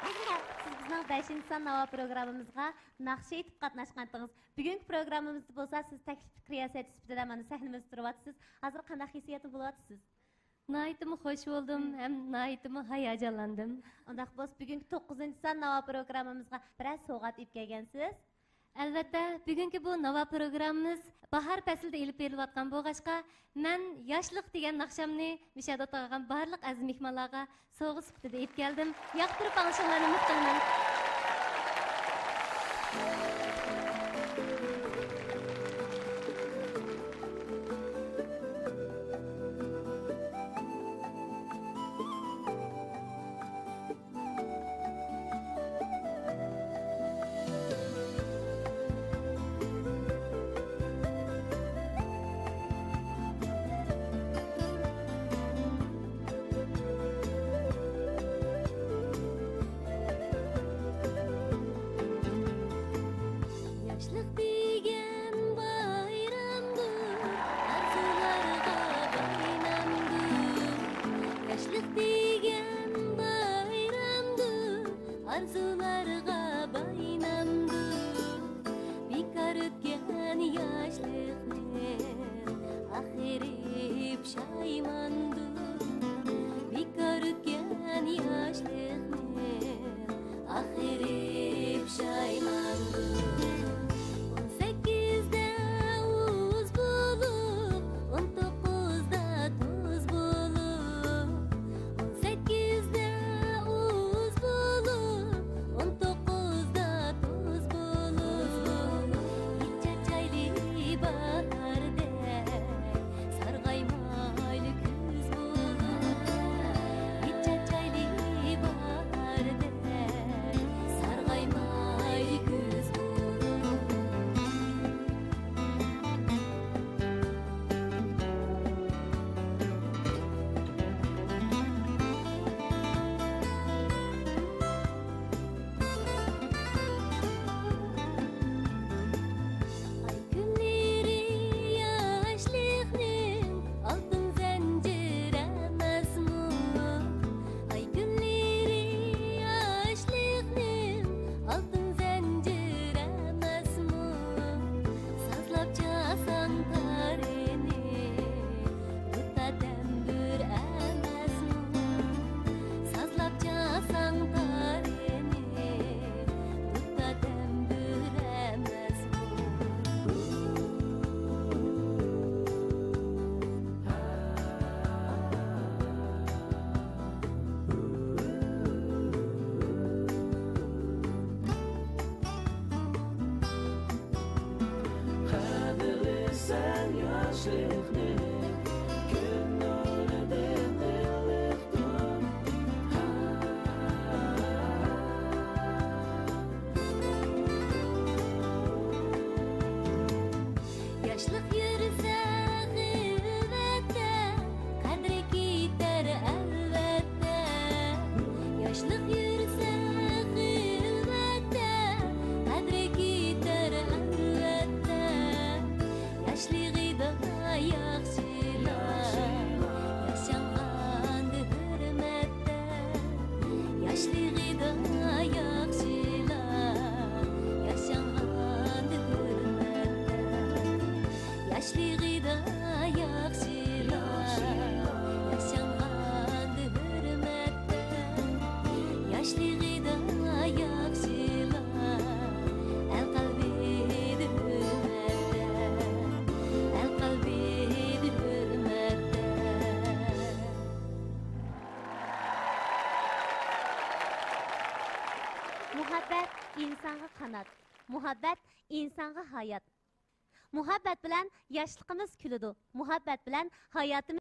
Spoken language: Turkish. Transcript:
Siz bizning 5-son nava programmamizga naqsha etib qatnashqandingiz. Bugungi programmamizda bo'lsa siz taklif riyosat sifatida mana sahnamizda turyapsiz. Hozir qanday hissiyatda bo'lyapsiz? Naytimi hoş buldum, hem naytimi hayacanlandım. Undaq bo'lsa bugungi 9-son nava programmamizga biroz sovg'at ib kelgansiz. Albatta, bugungi bu nova programmamiz bahar faslida elib berilayotgan bo'lg'achqa, men yoshlik degan naqshamni mishada tog'gan barliq aziz mehmonlarga sovg'a sifatida elib keldim. Yoqtirib olishinglarni umid qilaman. Muhabbet insanga qanat, muhabbet insanga hayat. Muhabbet bilan yaşlığımız külüdü, muhabbet bilan hayatımız